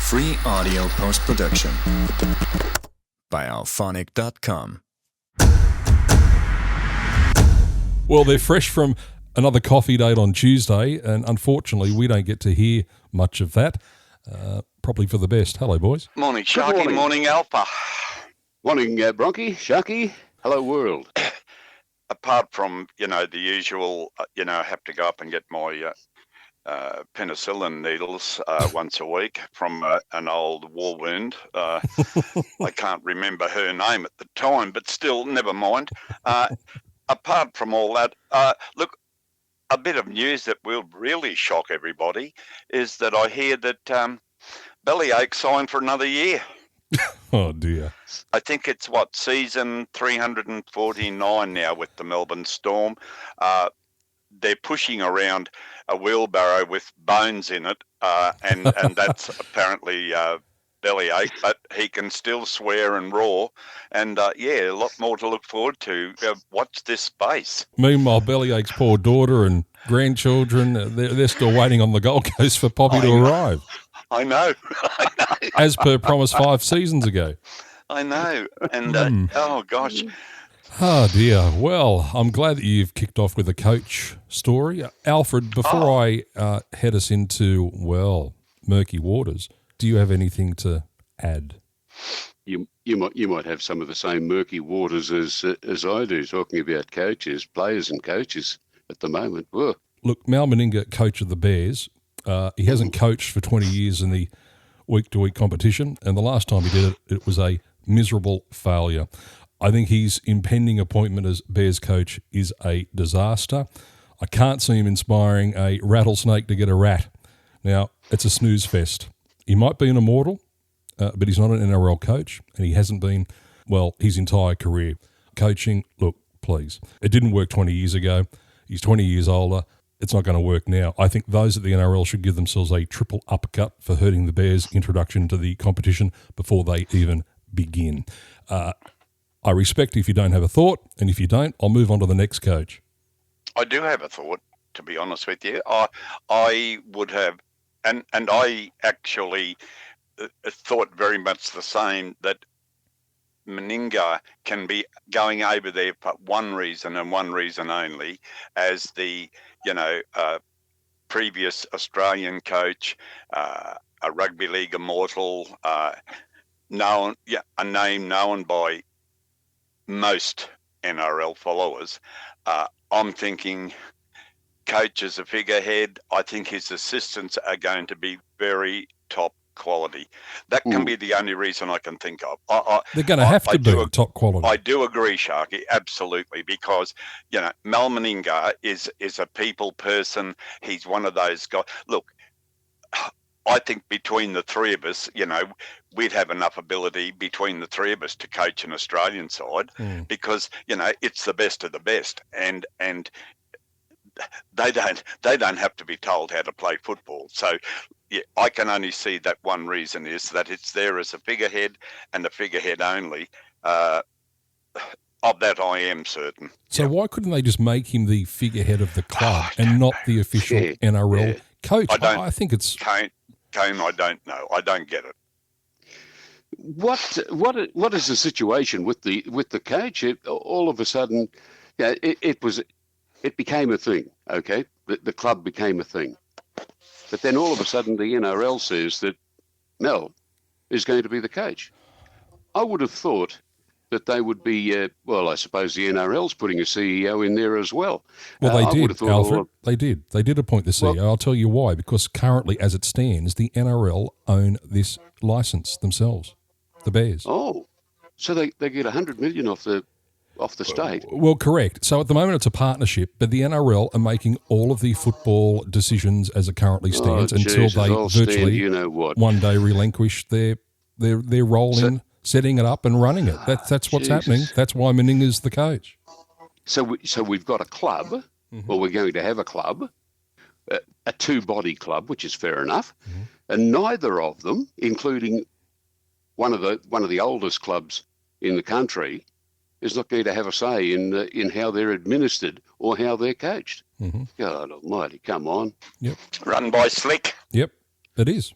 Free audio post-production by alphonic.com. Well, they're fresh from another coffee date on Tuesday, and unfortunately we don't get to hear much of that. Probably for the best. Hello, boys. Morning, Sharky. Morning, Alpha. Morning, Bronchi, Sharky. Hello, world. Apart from, the usual, I have to go up and get my penicillin needles once a week from an old war wound. I can't remember her name at the time, but still, never mind. Apart from all that, look, a bit of news that will really shock everybody is that I hear that Bellyache signed for another year. Oh, dear. I think it's, season 349 now with the Melbourne Storm. They're pushing around a wheelbarrow with bones in it, and that's apparently Bellyache, but he can still swear and roar, and a lot more to look forward to. Watch this space. Meanwhile, Bellyache's poor daughter and grandchildren, they're still waiting on the Gold Coast for Poppy to arrive. I know. As per promise 5 seasons ago. I know. And, oh, gosh. Oh, dear. Well, I'm glad that you've kicked off with a coach story. Alfred, before I head us into, murky waters, do you have anything to add? You might have some of the same murky waters as I do, talking about coaches, players and coaches at the moment. Whoa. Look, Mal Meninga, coach of the Bears, he hasn't coached for 20 years in the week-to-week competition, and the last time he did it, it was a miserable failure. I think his impending appointment as Bears coach is a disaster. I can't see him inspiring a rattlesnake to get a rat. Now, it's a snooze fest. He might be an immortal, but he's not an NRL coach, and he hasn't been, his entire career. Coaching, look, please. It didn't work 20 years ago. He's 20 years older. It's not going to work now. I think those at the NRL should give themselves a triple uppercut for hurting the Bears' introduction to the competition before they even begin. I respect if you don't have a thought, and if you don't, I'll move on to the next coach. I do have a thought, to be honest with you. I would have, and I actually thought very much the same, that Meninga can be going over there for one reason and one reason only, as the previous Australian coach, a rugby league immortal, a name known by most NRL followers. I'm thinking coach as a figurehead. I think his assistants are going to be very top quality. That can be the only reason I can think of. They're going to have to be top quality. I do agree, Sharky, absolutely, because Mal Meninga is a people person. He's one of those guys. Look, I think between the three of us, we'd have enough ability between the three of us to coach an Australian side, because it's the best of the best, and they don't have to be told how to play football. So I can only see that one reason is that it's there as a figurehead and a figurehead only. Of that, I am certain. So why couldn't they just make him the figurehead of the club and not the official NRL coach? I think it's Kane, I don't know. I don't get it. What is the situation with the coach? All of a sudden, it became a thing. Okay, the club became a thing, but then all of a sudden the NRL says that Mel is going to be the coach. I would have thought that they would be. I suppose the NRL's putting a CEO in there as well. Well, they did, Alfred. They did. They did appoint the CEO. I'll tell you why. Because currently, as it stands, the NRL own this license themselves, the Bears. Oh, so they get $100 million off the state. Well, correct. So at the moment, it's a partnership, but the NRL are making all of the football decisions as it currently stands until they virtually one day relinquish their role in setting it up and running it. That's what's happening. That's why Meninga's the coach. So we've got a club, or we're going to have a club, a two-body club, which is fair enough, and neither of them, including one of the oldest clubs in the country, is not going to have a say in how they're administered or how they're coached. God almighty, come on. Yep. Run by Slick. Yep. It is.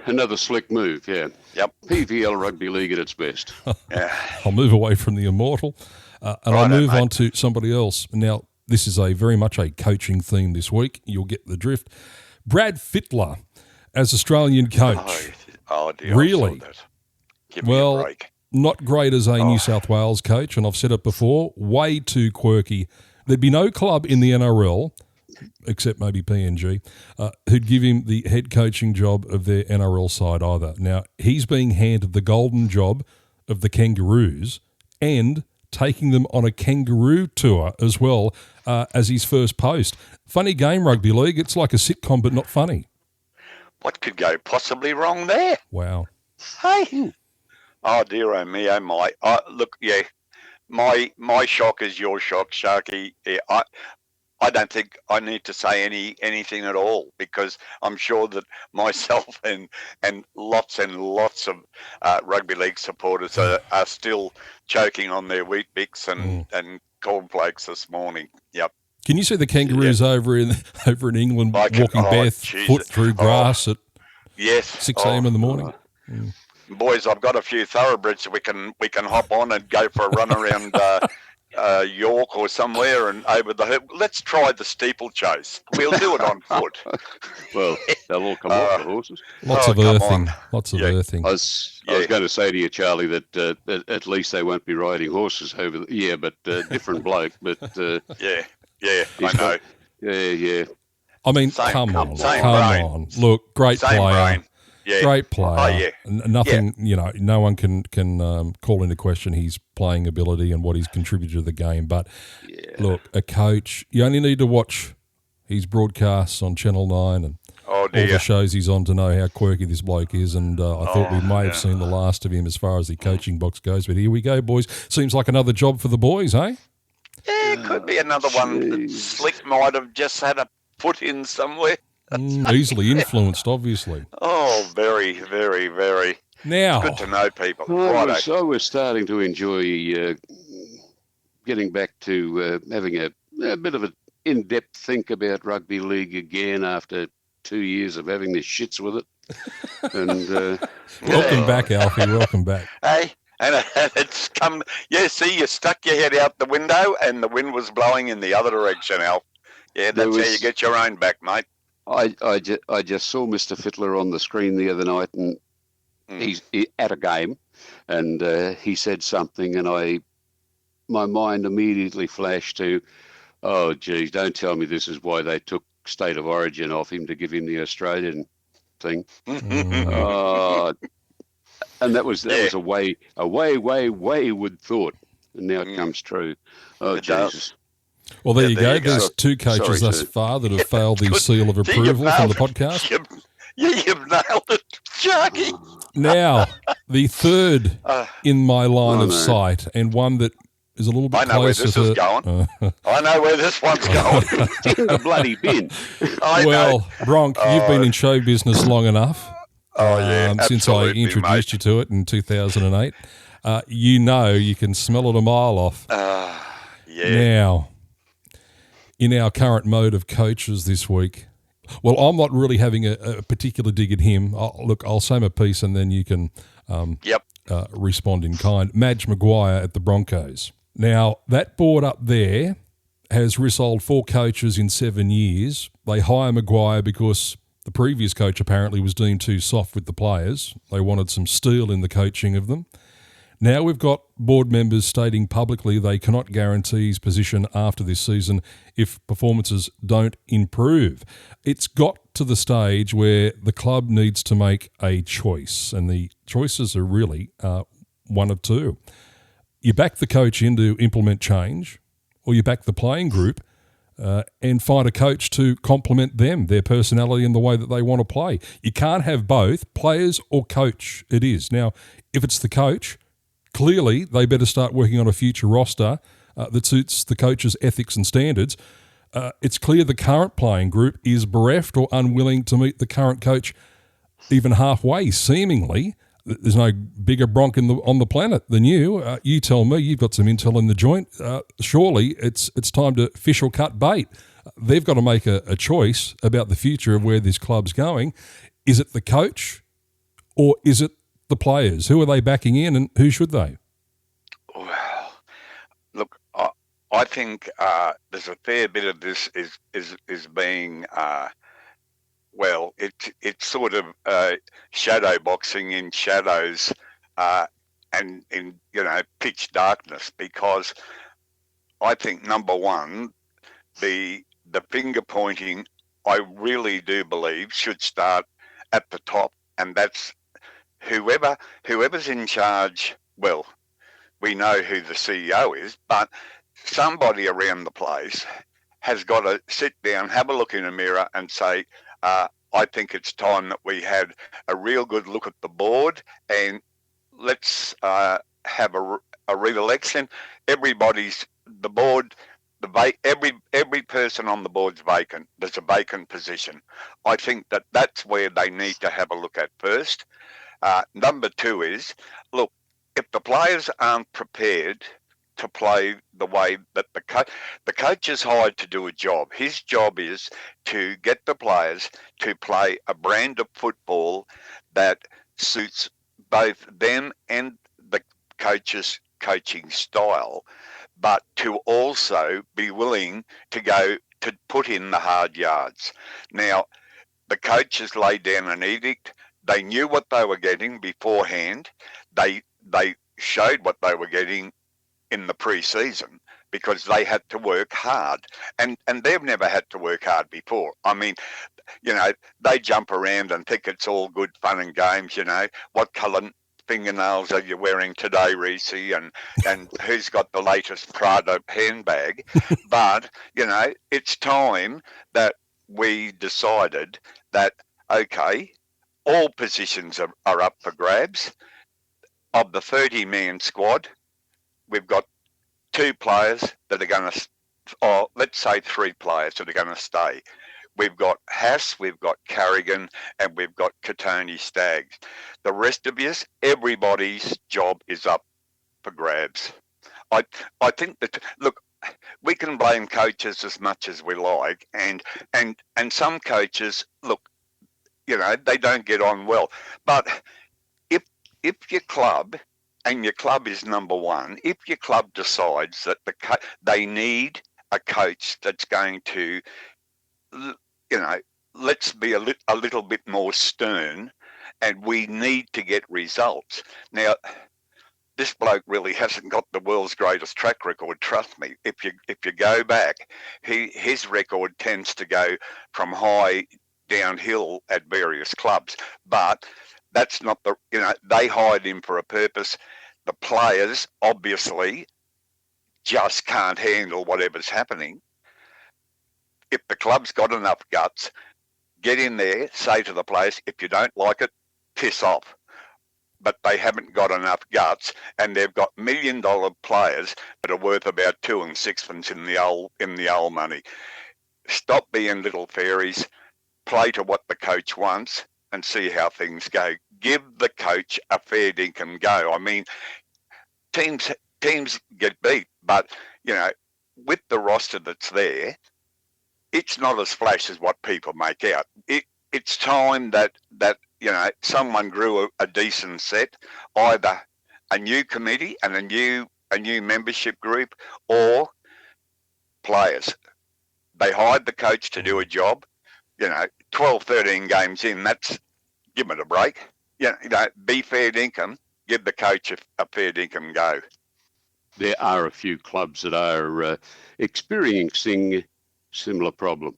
Another slick move, yeah. Yep. PVL Rugby League at its best. Yeah. I'll move away from the immortal and I'll move on to somebody else. Now, this is very much a coaching theme this week. You'll get the drift. Brad Fittler as Australian coach. Oh dear. Really? Give me a break. Not great as a New South Wales coach, and I've said it before, way too quirky. There'd be no club in the NRL, except maybe PNG, who'd give him the head coaching job of their NRL side either. Now, he's being handed the golden job of the Kangaroos and taking them on a kangaroo tour as well as his first post. Funny game, rugby league. It's like a sitcom, but not funny. What could go possibly wrong there? Wow. Hey. Oh dear, oh me, oh my. Look, yeah, my shock is your shock, Sharky. Yeah, I don't think I need to say anything at all, because I'm sure that myself and lots of rugby league supporters are still choking on their Wheat Bix and cornflakes this morning. Yep. Can you see the Kangaroos over in England walking barefoot through grass at 6 a.m. in the morning? Boys, I've got a few thoroughbreds we can hop on and go for a run around York or somewhere and over the hoop. Let's try the steeplechase. We'll do it on foot. Well, they'll all come off the horses. Lots of earthing. Lots of earthing. I was going to say to you, Charlie, that at least they won't be riding horses over but different bloke. But yeah, I know. Yeah. I mean, come on. Look, great Same player. brain. Yeah. Great player. Oh, yeah. Nothing, no one can call into question his playing ability and what he's contributed to the game. But look, a coach, you only need to watch his broadcasts on Channel 9 and all the shows he's on to know how quirky this bloke is. And I thought we may have seen the last of him as far as the coaching box goes. But here we go, boys. Seems like another job for the boys, eh? Yeah, it could be another one that Slick might have just had a foot in somewhere. Easily influenced, obviously. Oh, very, very, very. Now, it's good to know people. I was starting to enjoy getting back to having a bit of an in-depth think about rugby league again after 2 years of having the shits with it. And welcome back, Alfie. Welcome back. Hey, and it's come. Yeah, see, you stuck your head out the window, and the wind was blowing in the other direction, Alf. Yeah, that's how you get your own back, mate. I just saw Mr. Fittler on the screen the other night, and he's at a game, and he said something, and my mind immediately flashed to, oh, geez, don't tell me this is why they took State of Origin off him to give him the Australian thing. And that was a wayward thought, and now it comes true. Oh, Jesus. Well, there you go. There's two coaches thus far that have failed the seal of approval from the podcast. You've nailed it, Sharky. Now, the third in my line of sight, and one that is a little bit closer to... I know where this is going. I know where this one's going. It's in the bloody bin. Bronk, you've been in show business long enough. Since I introduced you to it in 2008. You can smell it a mile off. Now... in our current mode of coaches this week, well, I'm not really having a particular dig at him. I'll say my piece and then you can respond in kind. Madge Maguire at the Broncos. Now, that board up there has rissoled 4 coaches in 7 years. They hire Maguire because the previous coach apparently was deemed too soft with the players. They wanted some steel in the coaching of them. Now we've got board members stating publicly they cannot guarantee his position after this season if performances don't improve. It's got to the stage where the club needs to make a choice, and the choices are really one of two. You back the coach in to implement change, or you back the playing group and find a coach to complement them, their personality and the way that they want to play. You can't have both, players or coach it is. Now, if it's the coach... clearly, they better start working on a future roster that suits the coach's ethics and standards. It's clear the current playing group is bereft or unwilling to meet the current coach even halfway, seemingly. There's no bigger bronc on the planet than you. You tell me, you've got some intel in the joint. Surely it's time to fish or cut bait. They've got to make a choice about the future of where this club's going. Is it the coach or is it the players? Who are they backing in and who should they? Well, look, I think there's a fair bit of this is being it's sort of shadow boxing in shadows and in pitch darkness, because I think number one, the finger pointing, I really do believe should start at the top, and that's whoever's in charge. Well, we know who the CEO is, but somebody around the place has got to sit down, have a look in a mirror and say, I think it's time that we had a real good look at the board, and let's have a re-election. The board, every person on the board's vacant. There's a vacant position. I think that's where they need to have a look at first. Number two is, look, if the players aren't prepared to play the way that the coach is hired to do a job. His job is to get the players to play a brand of football that suits both them and the coach's coaching style, but to also be willing to put in the hard yards. Now, the coaches laid down an edict. They knew what they were getting beforehand. They showed what they were getting in the pre-season because they had to work hard, and they've never had to work hard before. I mean, they jump around and think it's all good fun and games. What colour fingernails are you wearing today, Reese? And who's got the latest Prada handbag? But it's time that we decided that, okay, all positions are up for grabs. Of the 30-man squad, we've got 2 players that are going to, let's say 3 players that are going to stay. We've got Haas, we've got Carrigan, and we've got Katoni Staggs. The rest of us, everybody's job is up for grabs. I think that, look, we can blame coaches as much as we like, and some coaches, look, they don't get on well. But if your club, and your club is number one, if your club decides that they need a coach that's going to, let's be a little bit more stern, and we need to get results. Now, this bloke really hasn't got the world's greatest track record, trust me. If you go back, his record tends to go from high downhill at various clubs, but that's not they hired him for a purpose. The players obviously just can't handle whatever's happening. If the club's got enough guts, get in there, say to the players, if you don't like it, piss off. But they haven't got enough guts, and they've got $1 million players that are worth about 2 6 in the old money. Stop being little fairies, play to what the coach wants, and see how things go. Give the coach a fair dinkum go. I mean, teams get beat, but with the roster that's there, it's not as flash as what people make out. It's time that someone grew a decent set, either a new committee and a new membership group, or players. They hired the coach to do a job. 12, 13 games in, that's, give it a break. Be fair dinkum, give the coach a fair dinkum go. There are a few clubs that are experiencing similar problem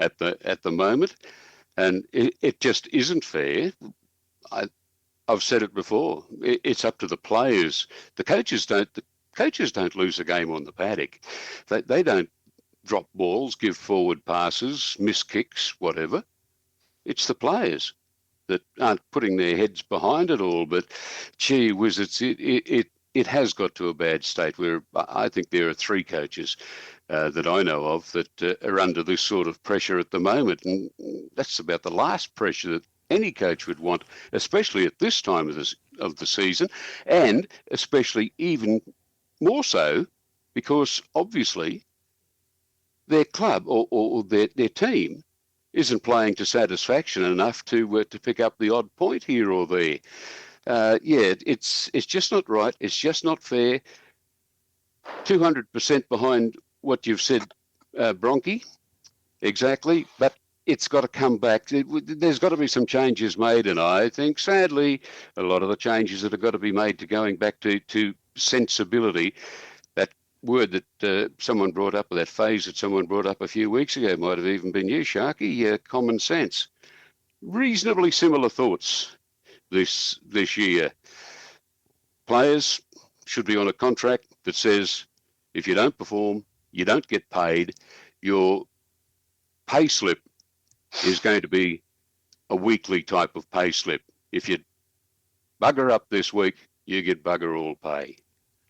at the moment, and it just isn't fair. I've said it before. It's up to the players. The coaches don't lose a game on the paddock. They don't drop balls, give forward passes, miss kicks, whatever. It's the players that aren't putting their heads behind it all. But gee whiz, it has got to a bad state where I think there are 3 coaches that I know of that are under this sort of pressure at the moment, and that's about the last pressure that any coach would want, especially at this time of the season, and especially even more so because obviously their club or their team isn't playing to satisfaction enough to pick up the odd point here or there. It's just not right. It's just not fair. 200% behind what you've said, Bronchi. Exactly, but it's got to come back. There's got to be some changes made, and I think, sadly, a lot of the changes that have got to be made to going back to sensibility. That word that someone brought up, or that phase that someone brought up a few weeks ago, might have even been you, Sharky. Common sense. Reasonably similar thoughts this year. Players should be on a contract that says if you don't perform, you don't get paid. Your pay slip is going to be a weekly type of pay slip. If you bugger up this week, you get bugger all pay,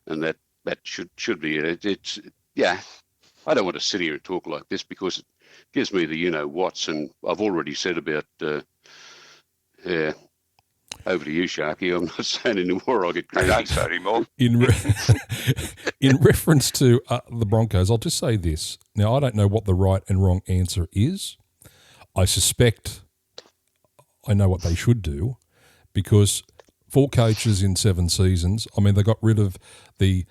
and that should be it. It's I don't want to sit here and talk like this because it gives me the you-know-whats, and I've already said about over to you, Sharky. I'm not saying anymore. I'll get crazy. I don't say anymore. In reference to the Broncos, I'll just say this. Now, I don't know what the right and wrong answer is. I suspect I know what they should do, because 4 coaches in 7 seasons, I mean, they got rid of the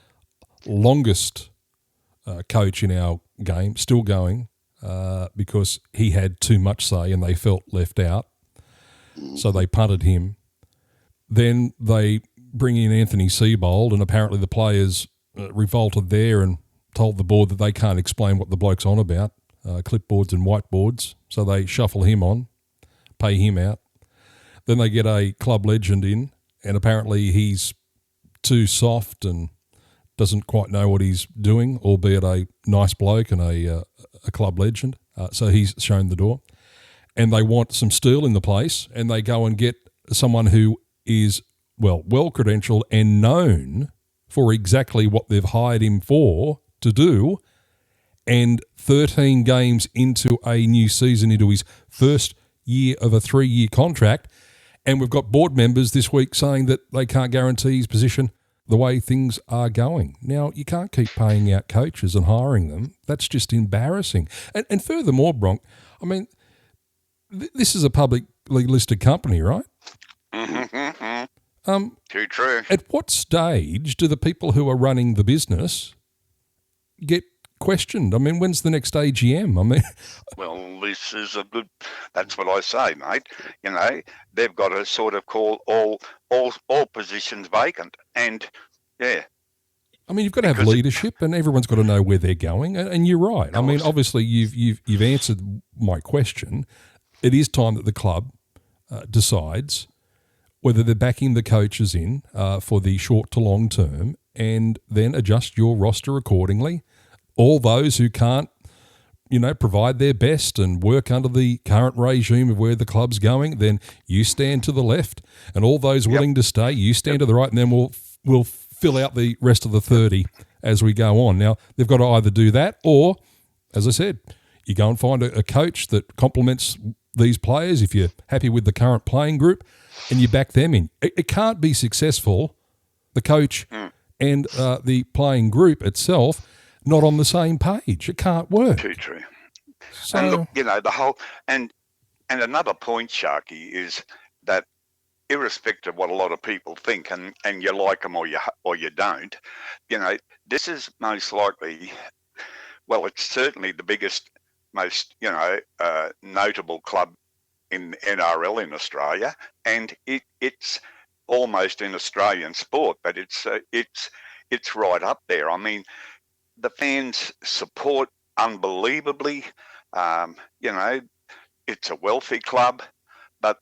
longest coach in our game, still going, because he had too much say and they felt left out. So they punted him. Then they bring in Anthony Seibold, and apparently the players revolted there and told the board that they can't explain what the bloke's on about, clipboards and whiteboards. So they shuffle him on, pay him out. Then they get a club legend in, and apparently he's too soft and doesn't quite know what he's doing, albeit a nice bloke and a club legend. So he's shown the door. And they want some steel in the place, and they go and get someone who is, well credentialed and known for exactly what they've hired him for to do. And 13 games into a new season, into his first year of a 3-year contract, and we've got board members this week saying that they can't guarantee his position the way things are going. Now, you can't keep paying out coaches and hiring them. That's just embarrassing. And furthermore, Bronk, I mean, this is a publicly listed company, right? Mm-hmm. Too true. At what stage do the people who are running the business get questioned? I mean, when's the next AGM? I mean, well, this is a good. That's what I say, mate. You know, they've got to sort of call all positions vacant, and yeah. I mean, you've got to have leadership, and everyone's got to know where they're going. And you're right. I mean, obviously, you've answered my question. It is time that the club decides whether they're backing the coaches in for the short to long term, and then adjust your roster accordingly. All those who can't, provide their best and work under the current regime of where the club's going, then you stand to the left, and all those willing to stay, you stand to the right, and then we'll fill out the rest of the 30 as we go on. Now, they've got to either do that or, as I said, you go and find a coach that complements these players if you're happy with the current playing group, and you back them in. It can't be successful, the coach and the playing group itself, not on the same page. It can't work. Too true. So, and look, the whole and another point, Sharky, is that irrespective of what a lot of people think, and you like them or you don't, this is most likely, well, it's certainly the biggest, most notable club in NRL in Australia, and it's almost in Australian sport, but it's right up there. I mean, the fans support unbelievably. It's a wealthy club, but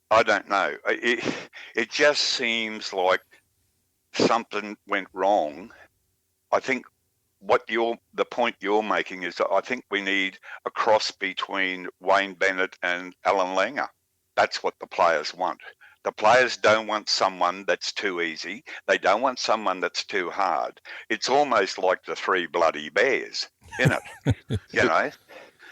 I don't know. It just seems like something went wrong. I think the point you're making is that I think we need a cross between Wayne Bennett and Alan Langer. That's what the players want. The players don't want someone that's too easy. They don't want someone that's too hard. It's almost like the 3 bloody bears, isn't it?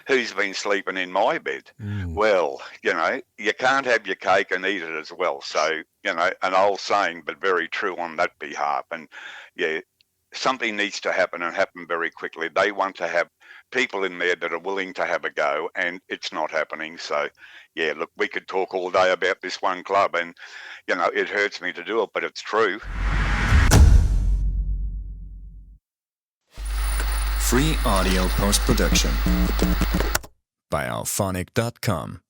Who's been sleeping in my bed? Well, you can't have your cake and eat it as well. So, an old saying, but very true on that behalf. And yeah, something needs to happen and happen very quickly. They want to have people in there that are willing to have a go, and it's not happening. So, yeah, look, we could talk all day about this one club, and, you know, it hurts me to do it, but it's true. Free audio post-production by alphonic.com.